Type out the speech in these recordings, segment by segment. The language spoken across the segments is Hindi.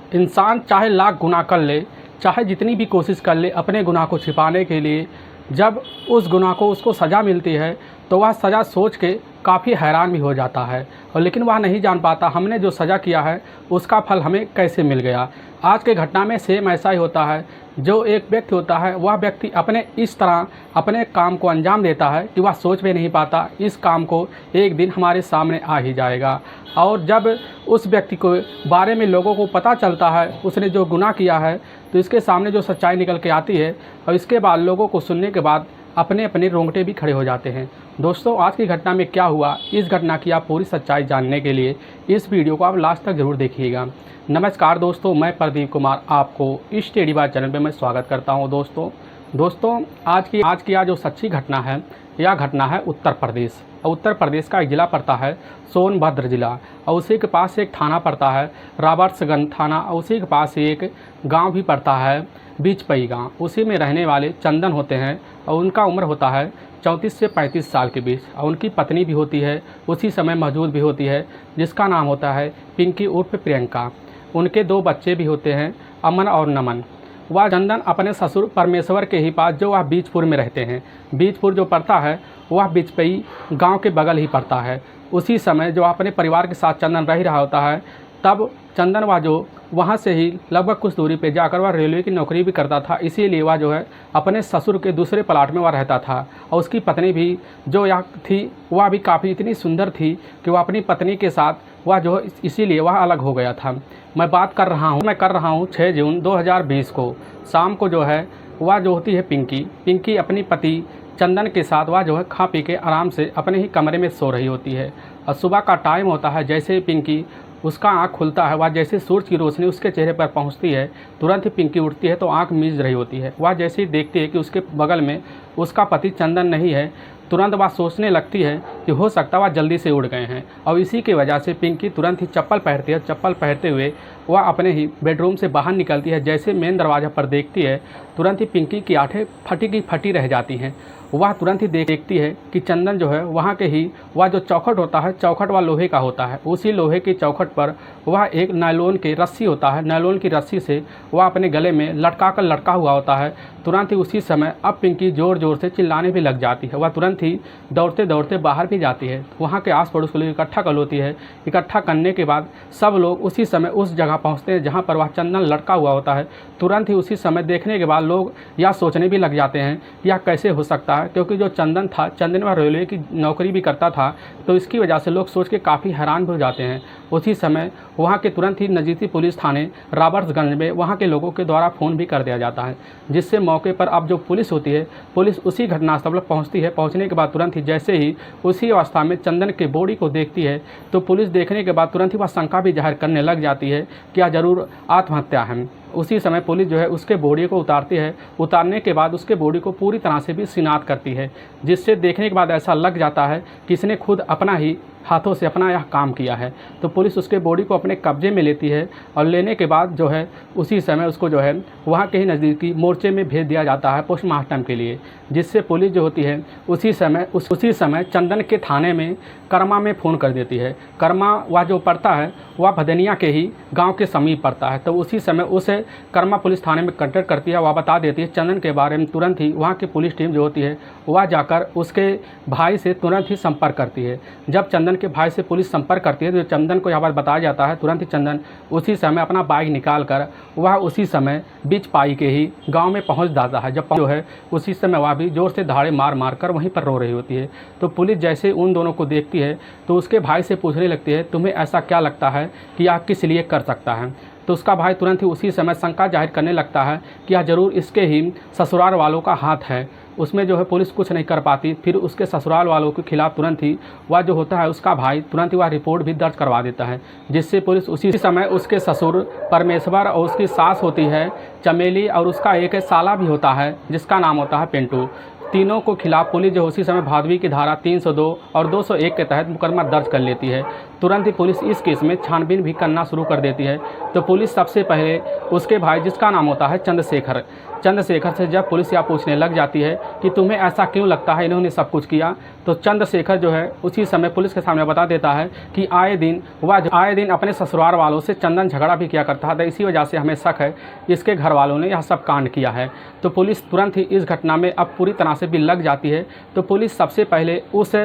इंसान चाहे लाख गुनाह कर ले, चाहे जितनी भी कोशिश कर ले अपने गुनाह को छिपाने के लिए, जब उस गुनाह को उसको सज़ा मिलती है तो वह सज़ा सोच के काफ़ी हैरान भी हो जाता है। और लेकिन वह नहीं जान पाता हमने जो सज़ा किया है उसका फल हमें कैसे मिल गया। आज के घटना में सेम ऐसा ही होता है। जो एक व्यक्ति होता है वह व्यक्ति अपने इस तरह अपने काम को अंजाम देता है कि वह सोच भी नहीं पाता इस काम को एक दिन हमारे सामने आ ही जाएगा। और जब उस व्यक्ति को बारे में लोगों को पता चलता है उसने जो गुनाह किया है, तो इसके सामने जो सच्चाई निकल के आती है और इसके बाद लोगों को सुनने के बाद अपने अपने रोंगटे भी खड़े हो जाते हैं। दोस्तों, आज की घटना में क्या हुआ, इस घटना की आप पूरी सच्चाई जानने के लिए इस वीडियो को आप लास्ट तक ज़रूर देखिएगा। नमस्कार दोस्तों, मैं प्रदीप कुमार आपको इस टेडी बात चैनल पे मैं स्वागत करता हूं। दोस्तों आज की जो सच्ची घटना है, यह घटना है उत्तर प्रदेश। उत्तर प्रदेश का एक ज़िला पड़ता है सोनभद्र ज़िला, और उसी के पास एक थाना पड़ता है रॉबर्ट्सगंज थाना, और उसी के पास एक गांव भी पड़ता है बीचपई गांव। उसी में रहने वाले चंदन होते हैं और उनका उम्र होता है 34 से 35 साल के बीच। और उनकी पत्नी भी होती है, उसी समय मौजूद भी होती है, जिसका नाम होता है पिंकी उर्फ प्रियंका। उनके 2 बच्चे भी होते हैं, अमन और नमन। वह चंदन अपने ससुर परमेश्वर के ही पास, जो वह बीजपुर में रहते हैं, बीजपुर जो पड़ता है वह बीचपई गांव के बगल ही पड़ता है। उसी समय जो अपने परिवार के साथ चंदन रह रहा होता है, तब चंदन वह जो वहाँ से ही लगभग कुछ दूरी पे जाकर वह रेलवे की नौकरी भी करता था। इसीलिए वह जो है अपने ससुर के दूसरे प्लाट में वह रहता था। और उसकी पत्नी भी जो यह थी वह भी काफ़ी इतनी सुंदर थी कि वह अपनी पत्नी के साथ वह जो इसीलिए वह अलग हो गया था। मैं कर रहा हूँ 6 जून 2020 को शाम को जो है वह जो होती है पिंकी अपनी पति चंदन के साथ वह जो है खा पी के आराम से अपने ही कमरे में सो रही होती है। और सुबह का टाइम होता है, जैसे ही पिंकी उसका आँख खुलता है, वह जैसे सूरज की रोशनी उसके चेहरे पर पहुंचती है, तुरंत ही पिंकी उठती है तो आँख मीच रही होती है। वह जैसे ही देखती है कि उसके बगल में उसका पति चंदन नहीं है, तुरंत वह सोचने लगती है कि हो सकता है वह जल्दी से उड़ गए हैं। और इसी की वजह से पिंकी तुरंत ही चप्पल पहनती है। चप्पल पहनते हुए वह अपने ही बेडरूम से बाहर निकलती है। जैसे मेन दरवाज़ा पर देखती है, तुरंत ही पिंकी की आंखें फटी की फटी रह जाती हैं। वह तुरंत ही देखती है कि चंदन जो है वहाँ के ही वह जो चौखट होता है, चौखट वह लोहे का होता है। उसी लोहे की चौखट पर वह एक नायलॉन की रस्सी होता है, नायलॉन की रस्सी से वह अपने गले में लटका हुआ होता है। तुरंत ही उसी समय अब पिंकी ज़ोर ज़ोर से चिल्लाने भी लग जाती है। वह तुरंत ही दौड़ते दौड़ते बाहर भी जाती है। वहाँ के आस पड़ोस को लोग इकट्ठा कर होती है। इकट्ठा करने के बाद सब लोग उसी समय उस जगह पहुँचते हैं जहाँ पर वह चंदन लटका हुआ होता है। तुरंत ही उसी समय देखने के बाद लोग यह सोचने भी लग जाते हैं कि यह कैसे हो सकता है, क्योंकि जो चंदन था, चंदन वह रेलवे की नौकरी भी करता था, तो इसकी वजह से लोग सोच के काफ़ी हैरान भी हो जाते हैं। उसी समय वहाँ के तुरंत ही नज़दीकी पुलिस थाने रॉबर्ट्सगंज में वहाँ के लोगों के द्वारा फ़ोन भी कर दिया जाता है, जिससे मौके पर अब जो पुलिस होती है, पुलिस उसी घटनास्थल पर पहुँचती है। पहुँचने के बाद तुरंत ही जैसे ही उसी अवस्था में चंदन के बॉडी को देखती है, तो पुलिस देखने के बाद तुरंत ही वह शंका भी जाहिर करने लग जाती है कि यह ज़रूर आत्महत्या है। उसी समय पुलिस जो है उसके बॉडी को उतारती है। उतारने के बाद उसके बॉडी को पूरी तरह से भी शिनाख्त करती है, जिससे देखने के बाद ऐसा लग जाता है कि इसने खुद अपना ही हाथों से अपना यह काम किया है। तो पुलिस उसके बॉडी को अपने कब्जे में लेती है और लेने के बाद जो है उसी समय उसको जो है वहाँ के ही नज़दीकी मोर्चे में भेज दिया जाता है पोस्टमार्टम के लिए, जिससे पुलिस जो होती है उसी समय चंदन के थाने में कर्मा में फ़ोन कर देती है। कर्मा वह जो पड़ता है वह भदनिया के ही गांव के समीप पड़ता है। तो उसी समय उसे कर्मा पुलिस थाने में कंटेक्ट करती है। वह बता देती है चंदन के बारे में। तुरंत ही वहाँ की पुलिस टीम जो होती है वह जाकर उसके भाई से तुरंत ही संपर्क करती है। जब चंदन के भाई से पुलिस संपर्क करती है तो चंदन को यह बात बताया जाता है। तुरंत ही चंदन उसी समय अपना बाइक निकाल कर वह उसी समय बीचपई के ही गाँव में पहुँच जाता है। जब जो है उसी समय वह भी ज़ोर से धाड़े मार कर वहीं पर रो रही होती है। तो पुलिस जैसे उन दोनों को देखती है तो उसके भाई से पूछने लगती है, तुम्हें ऐसा क्या लगता है कि यह किस लिए कर सकता है। तो उसका भाई तुरंत ही उसी समय शंका जाहिर करने लगता है कि यह ज़रूर इसके ही ससुराल वालों का हाथ है। उसमें जो है पुलिस कुछ नहीं कर पाती। फिर उसके ससुराल वालों के खिलाफ़ तुरंत ही वह जो होता है उसका भाई तुरंत ही वह रिपोर्ट भी दर्ज करवा देता है, जिससे पुलिस उसी समय उसके ससुर परमेश्वर और उसकी सास होती है चमेली और उसका एक साला भी होता है जिसका नाम होता है पिंटू, तीनों को खिलाफ पुलिस जो उसी समय भादवी की धारा 302 और 201 के तहत मुकदमा दर्ज कर लेती है। तुरंत ही पुलिस इस केस में छानबीन भी करना शुरू कर देती है। तो पुलिस सबसे पहले उसके भाई, जिसका नाम होता है चंद्रशेखर से जब पुलिस यह पूछने लग जाती है कि तुम्हें ऐसा क्यों लगता है इन्होंने सब कुछ किया, तो चंद्रशेखर जो है उसी समय पुलिस के सामने बता देता है कि आए दिन अपने ससुराल वालों से चंदन झगड़ा भी किया करता था, इसी वजह से हमें शक है इसके घर वालों ने यह सब कांड किया है। तो पुलिस तुरंत ही इस घटना में अब पूरी तरह से भी लग जाती है। तो पुलिस सबसे पहले उस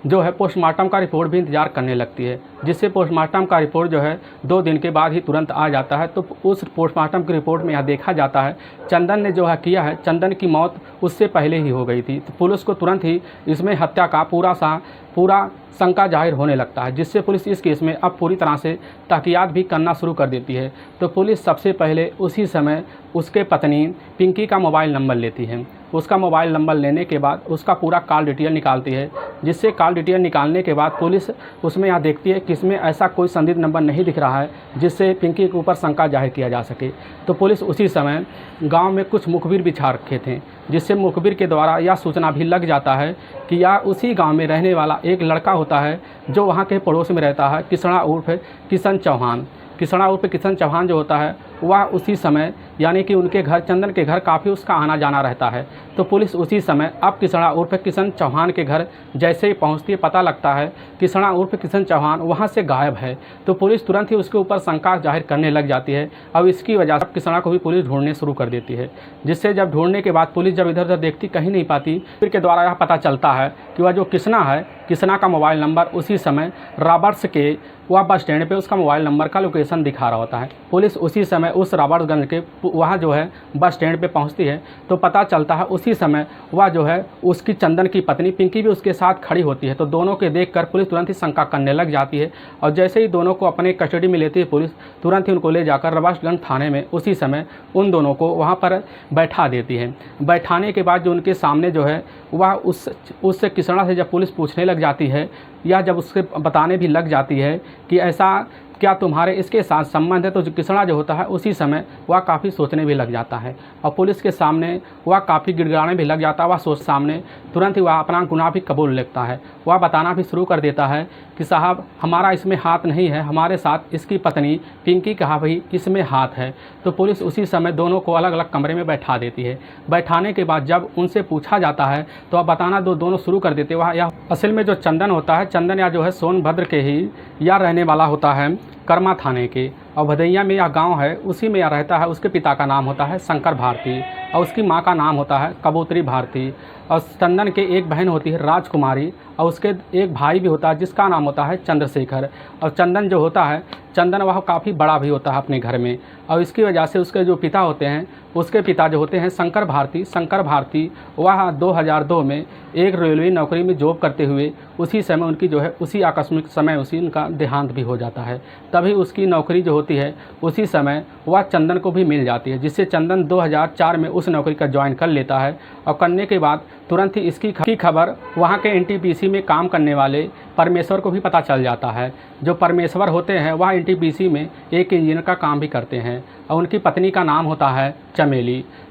जो है पोस्टमार्टम का रिपोर्ट भी इंतजार करने लगती है, जिससे पोस्टमार्टम का रिपोर्ट जो है 2 दिन के बाद ही तुरंत आ जाता है। तो उस पोस्टमार्टम की रिपोर्ट में यह देखा जाता है चंदन ने जो है किया है, चंदन की मौत उससे पहले ही हो गई थी। तो पुलिस को तुरंत ही इसमें हत्या का पूरा शंका जाहिर होने लगता है, जिससे पुलिस इस केस में अब पूरी तरह से तहकीकात भी करना शुरू कर देती है। तो पुलिस सबसे पहले उसी समय उसके पत्नी पिंकी का मोबाइल नंबर लेती है। उसका मोबाइल नंबर लेने के बाद उसका पूरा कॉल डिटेल निकालती है, जिससे कॉल डिटेल निकालने के बाद पुलिस उसमें यह देखती है कि इसमें ऐसा कोई संदिग्ध नंबर नहीं दिख रहा है जिससे पिंकी के ऊपर शंका जाहिर किया जा सके। तो पुलिस उसी समय गांव में कुछ मुखबिर बिछा रखे थे, जिससे मुखबिर के द्वारा यह सूचना भी लग जाता है कि यह उसी गांव में रहने वाला एक लड़का होता है जो वहां के पड़ोस में रहता है, किसना उर्फ किशन चौहान जो होता है वह उसी समय यानी कि उनके घर, चंदन के घर काफ़ी उसका आना जाना रहता है। तो पुलिस उसी समय अब किसना उर्फ किशन चौहान के घर जैसे ही पहुंचती है, पता लगता है किसना उर्फ किशन चौहान वहां से गायब है। तो पुलिस तुरंत ही उसके ऊपर शंका जाहिर करने लग जाती है। अब इसकी वजह से किसना को भी पुलिस ढूंढने शुरू कर देती है, जिससे जब ढूंढने के बाद पुलिस जब इधर उधर देखती कहीं नहीं पाती, फिर के द्वारा यह पता चलता है कि वह जो किसना है, किसना का मोबाइल नंबर उसी समय रॉबर्ट्स के वह बस स्टैंड पे उसका मोबाइल नंबर का लोकेशन दिखा रहा होता है। पुलिस उसी समय उस रॉबर्ट्सगंज के वहाँ जो है बस स्टैंड पे पहुँचती है, तो पता चलता है उसी समय वह जो है उसकी चंदन की पत्नी पिंकी भी उसके साथ खड़ी होती है। तो दोनों के देखकर पुलिस तुरंत ही शंका करने लग जाती है, और जैसे ही दोनों को अपने कस्टडी में लेती है पुलिस, तुरंत ही उनको ले जाकर रॉबर्ट्सगंज थाने में उसी समय उन दोनों को वहाँ पर बैठा देती है। बैठाने के बाद जो उनके सामने जो है वह उससे किसना से जब पुलिस पूछने लग जाती है, या जब उससे बताने भी लग जाती है कि ऐसा क्या तुम्हारे इसके साथ संबंध है, तो जो किसना जो होता है उसी समय वह काफ़ी सोचने भी लग जाता है, और पुलिस के सामने वह काफ़ी गिड़गिड़ाने भी लग जाता है। वह सोच सामने तुरंत ही वह अपना गुनाह भी कबूल लेता है। वह बताना भी शुरू कर देता है कि साहब हमारा इसमें हाथ नहीं है, हमारे साथ इसकी पत्नी पिंकी का भी इसमें हाथ है। तो पुलिस उसी समय दोनों को अलग अलग कमरे में बैठा देती है। बैठाने के बाद जब उनसे पूछा जाता है तो वह बताना दोनों शुरू कर देते। वह यह असल में जो चंदन होता है, चंदन या जो है सोनभद्र के ही या रहने वाला होता है कर्मा थाने के, और भदैया में यह गांव है उसी में यह रहता है। उसके पिता का नाम होता है शंकर भारती और उसकी मां का नाम होता है कबूतरी भारती, और चंदन के एक बहन होती है राजकुमारी, और उसके एक भाई भी होता है जिसका नाम होता है चंद्रशेखर। और चंदन जो होता है, चंदन वह काफ़ी बड़ा भी होता है अपने घर में, और इसकी वजह से उसके जो पिता होते हैं, उसके पिता जो होते हैं शंकर भारती वह 2002 में एक रेलवे नौकरी में जॉब करते हुए उसी समय उनकी जो है उसी आकस्मिक समय उसी उनका देहांत भी हो जाता है। तभी उसकी नौकरी जो होती है उसी समय वह चंदन को भी मिल जाती है, जिससे चंदन 2004 में उस नौकरी का ज्वाइन कर लेता है। और करने के बाद तुरंत ही इसकी खबर वहाँ के एनटीपीसी में काम करने वाले परमेश्वर को भी पता चल जाता है। जो परमेश्वर होते हैं वह एनटीपीसी में एक इंजीनियर का काम भी करते हैं, और उनकी पत्नी का नाम होता है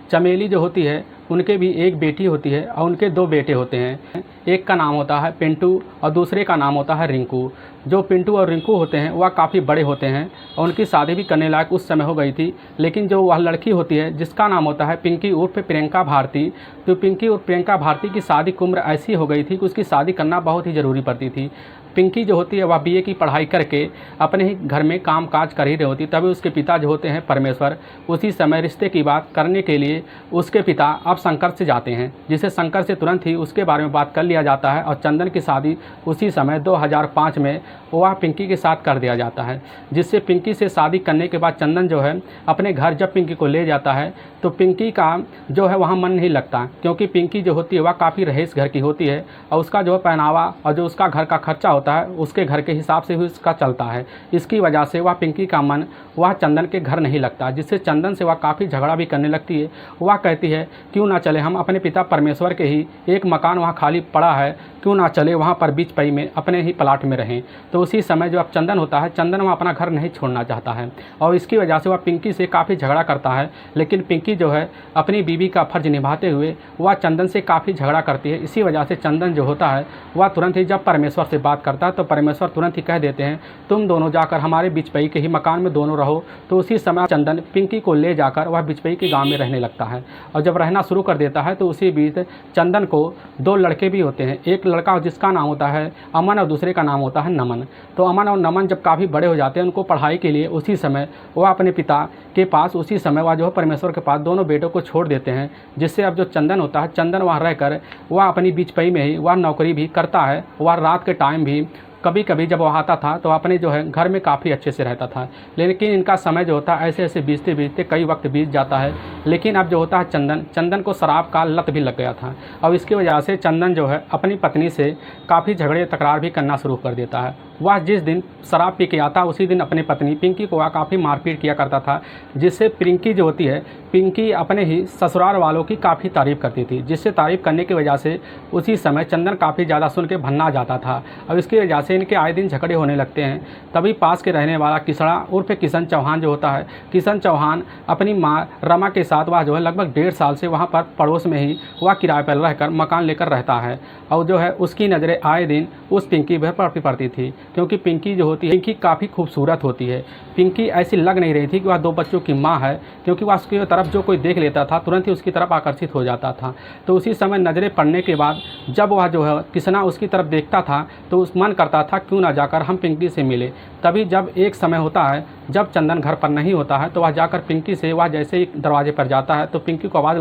चमेली जो होती है उनके भी एक बेटी होती है और उनके 2 बेटे होते हैं। एक का नाम होता है पिंटू और दूसरे का नाम होता है रिंकू। जो पिंटू और रिंकू होते हैं वह काफ़ी बड़े होते हैं और उनकी शादी भी करने लायक उस समय हो गई थी, लेकिन जो वह लड़की होती है जिसका नाम होता है पिंकी उर्फ प्रियंका भारती, तो पिंकी और प्रियंका भारती की शादी की उम्र ऐसी हो गई थी कि उसकी शादी करना बहुत ही ज़रूरी पड़ती थी। पिंकी जो होती है वह बीए की पढ़ाई करके अपने ही घर में काम काज कर ही रही होती, तभी उसके पिता जो होते हैं परमेश्वर उसी समय रिश्ते की बात करने के लिए उसके पिता अब शंकर से जाते हैं, जिसे शंकर से तुरंत ही उसके बारे में बात कर लिया जाता है, और चंदन की शादी उसी समय 2005 में वह पिंकी के साथ कर दिया जाता है। जिससे पिंकी से शादी करने के बाद चंदन जो है अपने घर जब पिंकी को ले जाता है तो पिंकी का जो है वहाँ मन नहीं लगता, क्योंकि पिंकी जो होती है वह काफ़ी रईस घर की होती है और उसका जो पहनावा और जो उसका घर का खर्चा होता है उसके घर के हिसाब से भी उसका चलता है। इसकी वजह से वह पिंकी का मन वह चंदन के घर नहीं लगता, जिससे चंदन से वह काफ़ी झगड़ा भी करने लगती है। वह कहती है क्यों ना चले हम अपने पिता परमेश्वर के ही एक मकान वहाँ खाली पड़ा है, क्यों ना चले वहाँ पर बीच पई में अपने ही प्लाट में रहें। तो उसी समय जो अब चंदन होता है, चंदन वहाँ अपना घर नहीं छोड़ना चाहता है और इसकी वजह से वह पिंकी से काफ़ी झगड़ा करता है, लेकिन पिंकी जो है अपनी बीवी का फर्ज निभाते हुए वह चंदन से काफ़ी झगड़ा करती है। इसी वजह से चंदन जो होता है वह तुरंत ही जब परमेश्वर से बात करता करता है तो परमेश्वर तुरंत ही कह देते हैं तुम दोनों जाकर हमारे बिचपई के ही मकान में दोनों रहो। तो उसी समय चंदन पिंकी को ले जाकर वह बिचपई के गांव में रहने लगता है और जब रहना शुरू कर देता है तो उसी बीच चंदन को 2 लड़के भी होते हैं। एक लड़का जिसका नाम होता है अमन और दूसरे का नाम होता है नमन। तो अमन और नमन जब काफ़ी बड़े हो जाते हैं उनको पढ़ाई के लिए उसी समय वह अपने पिता के पास उसी समय वह जो है परमेश्वर के पास दोनों बेटों को छोड़ देते हैं। जिससे अब जो चंदन होता है चंदन वहाँ रहकर वह अपनी बिचपई में ही वह नौकरी भी करता है। वह रात के टाइम भी कभी कभी जब वह आता था तो अपने जो है घर में काफ़ी अच्छे से रहता था। लेकिन इनका समय जो होता है ऐसे ऐसे बीतते बीतते कई वक्त बीत जाता है। लेकिन अब जो होता है चंदन को शराब का लत भी लग गया था और इसकी वजह से चंदन जो है अपनी पत्नी से काफ़ी झगड़े तकरार भी करना शुरू कर देता है। वह जिस दिन शराब पी के आता उसी दिन अपनी पत्नी पिंकी को वह काफ़ी मारपीट किया करता था। जिससे पिंकी जो होती है पिंकी अपने ही ससुराल वालों की काफ़ी तारीफ़ करती थी। जिससे तारीफ़ करने की वजह से उसी समय चंदन काफ़ी ज़्यादा सुन के भन्ना जाता था और इसकी वजह से इनके आए दिन झगड़े होने लगते हैं। तभी पास के रहने वाला किसड़ा उर्फ किशन चौहान जो होता है किशन चौहान अपनी माँ रमा के साथ वह जो है लगभग 1.5 साल से वहाँ पर पड़ोस में ही वह किराए पर रहकर मकान लेकर रहता है। और जो है उसकी नज़रें आए दिन उस पिंकी पर पड़ती थी क्योंकि पिंकी जो होती है पिंकी काफ़ी खूबसूरत होती है। पिंकी ऐसी लग नहीं रही थी कि वह 2 बच्चों की माँ है क्योंकि वह उसकी तरफ जो कोई देख लेता था तुरंत ही उसकी तरफ आकर्षित हो जाता था। तो उसी समय नज़रें पड़ने के बाद जब वह जो है किसना उसकी तरफ देखता था तो उस मन करता था क्यों ना जाकर हम पिंकी से मिले। तभी जब एक समय होता है जब चंदन घर पर नहीं होता है तो वह जाकर पिंकी से वह जैसे ही दरवाजे पर जाता है तो पिंकी को आवाज़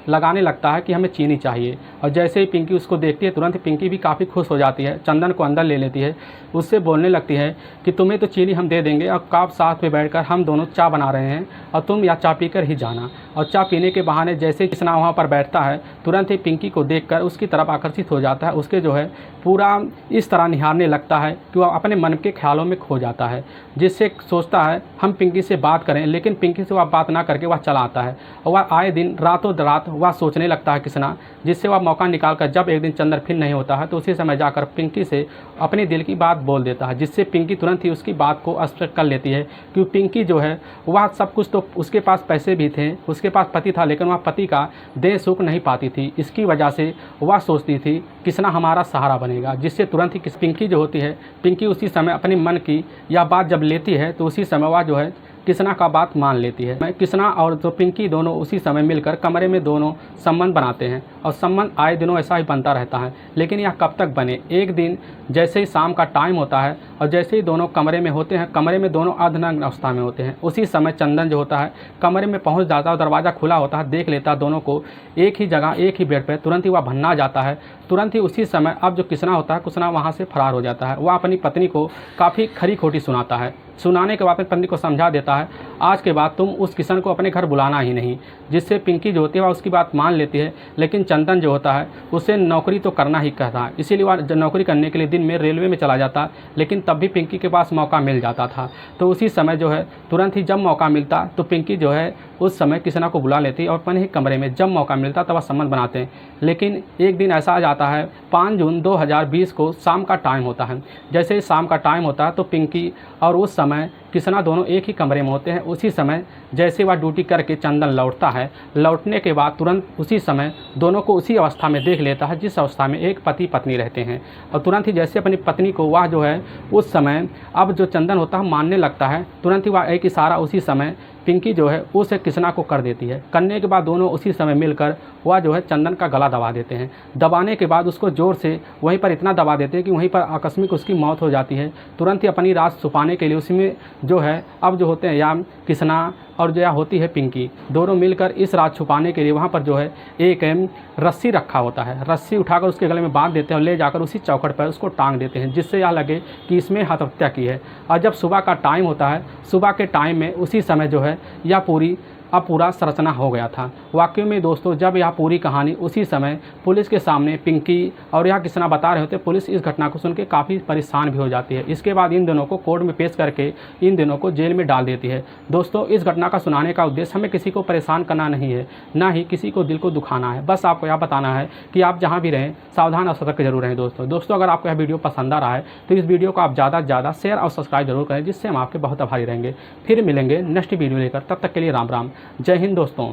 लगाने लगता है कि हमें चीनी चाहिए। और जैसे ही पिंकी उसको देखती है तुरंत पिंकी भी काफ़ी खुश हो जाती है, चंदन को अंदर ले लेती है, उससे बोलने लगती है कि तुम्हें तो चीनी हम दे देंगे और कप साथ में बैठकर हम दोनों चाय बना रहे हैं और तुम या चाय पीकर ही जाना। और चाय पीने के बहाने जैसे ही किसना वहाँ पर बैठता है तुरंत ही पिंकी को देखकर उसकी तरफ आकर्षित हो जाता है। उसके जो है पूरा इस तरह निहारने लगता है कि वह अपने मन के ख्यालों में खो जाता है। जिससे सोचता है हम पिंकी से बात करें, लेकिन पिंकी से वह बात ना करके वह चला आता है और वह आए दिन रातों रात वह सोचने लगता है किसना। जिससे वह मौका निकाल कर जब एक दिन चंदन फिर नहीं होता है तो उसी समय जाकर पिंकी से अपने दिल की बात बोल देता है। जिससे पिंकी तुरंत ही उसकी बात को एक्सेप्ट कर लेती है क्योंकि पिंकी जो है वह सब कुछ तो उसके पास पैसे भी थे, उसके पास पति था, लेकिन वह पति का देह सुख नहीं पाती थी। इसकी वजह से वह सोचती थी किसना हमारा सहारा बनेगा। जिससे तुरंत ही पिंकी जो होती है पिंकी उसी समय अपने मन की यह बात जब लेती है तो उसी समय वह जो है किसना का बात मान लेती है। किसना और जो पिंकी दोनों उसी समय मिलकर कमरे में दोनों संबंध बनाते हैं और संबंध आए दिनों ऐसा ही बनता रहता है। लेकिन यह कब तक बने, एक दिन जैसे ही शाम का टाइम होता है और जैसे ही दोनों कमरे में होते हैं, कमरे में दोनों अर्धनग्न अवस्था में होते हैं, उसी समय चंदन जो होता है कमरे में पहुंच जाता है, दरवाज़ा खुला होता है, देख लेता है दोनों को एक ही जगह एक ही बेड पर। तुरंत ही वह भन्ना जाता है। तुरंत ही उसी समय अब जो किसना होता है किसना वहाँ से फरार हो जाता है। वह अपनी पत्नी को काफ़ी खरी खोटी सुनाता है। सुनाने के बाद अपनी पत्नी को समझा देता है आज के बाद तुम उस किशन को अपने घर बुलाना ही नहीं। जिससे पिंकी जो होती है वह उसकी बात मान लेती है। लेकिन चंदन जो होता है उसे नौकरी तो करना ही कहता है, इसीलिए वह नौकरी करने के लिए दिन में रेलवे में चला जाता। लेकिन तब भी पिंकी के पास मौका मिल जाता था। तो उसी समय जो है तुरंत ही जब मौका मिलता तो पिंकी जो है उस समय किसना को बुला लेती और अपने ही कमरे में जब मौका मिलता तब वह संबंध बनाते हैं। लेकिन एक दिन ऐसा आ जाता है 5 जून 2020 को शाम का टाइम होता है। जैसे ही शाम का टाइम होता है तो पिंकी और उस समय किसना दोनों एक ही कमरे में होते हैं। उसी समय जैसे वह ड्यूटी करके चंदन लौटता है, लौटने के बाद तुरंत उसी समय दोनों को उसी अवस्था में देख लेता है जिस अवस्था में एक पति पत्नी रहते हैं। और तुरंत ही जैसे अपनी पत्नी को वह जो है उस समय अब जो चंदन होता है मानने लगता है। तुरंत ही वह एक इशारा उसी समय पिंकी जो है उस किसना को कर देती है। करने के बाद दोनों उसी समय मिलकर वह जो है चंदन का गला दबा देते हैं। दबाने के बाद उसको ज़ोर से वहीं पर इतना दबा देते हैं कि वहीं पर आकस्मिक उसकी मौत हो जाती है। तुरंत ही अपनी राज छुपाने के लिए उसमें जो है अब जो होते हैं या किसना और जो होती है पिंकी, दोनों मिलकर इस राज छुपाने के लिए वहाँ पर जो है एक रस्सी रखा होता है। रस्सी उठाकर उसके गले में बांध देते हैं और ले जाकर उसी चौखट पर उसको टांग देते हैं जिससे यह लगे कि इसमें आत्महत्या की है। और जब सुबह का टाइम होता है, सुबह के टाइम में उसी समय जो है यह पूरा संरचना हो गया था। वाकई में दोस्तों जब यह पूरी कहानी उसी समय पुलिस के सामने पिंकी और यह किसना बता रहे होते, पुलिस इस घटना को सुन के काफ़ी परेशान भी हो जाती है। इसके बाद इन दोनों को कोर्ट में पेश करके इन दोनों को जेल में डाल देती है। दोस्तों इस घटना का सुनाने का उद्देश्य हमें किसी को परेशान करना नहीं है, ना ही किसी को दिल को दुखाना है। बस आपको यह बताना है कि आप जहाँ भी रहें सावधान और सतर्क जरूर रहें। दोस्तों अगर आपको यह वीडियो पसंद आ रहा है तो इस वीडियो को आप ज़्यादा से ज़्यादा शेयर और सब्सक्राइब जरूर करें, जिससे हम आपके बहुत आभारी रहेंगे। फिर मिलेंगे नेक्स्ट वीडियो लेकर, तब तक के लिए राम राम, जय हिंद दोस्तों।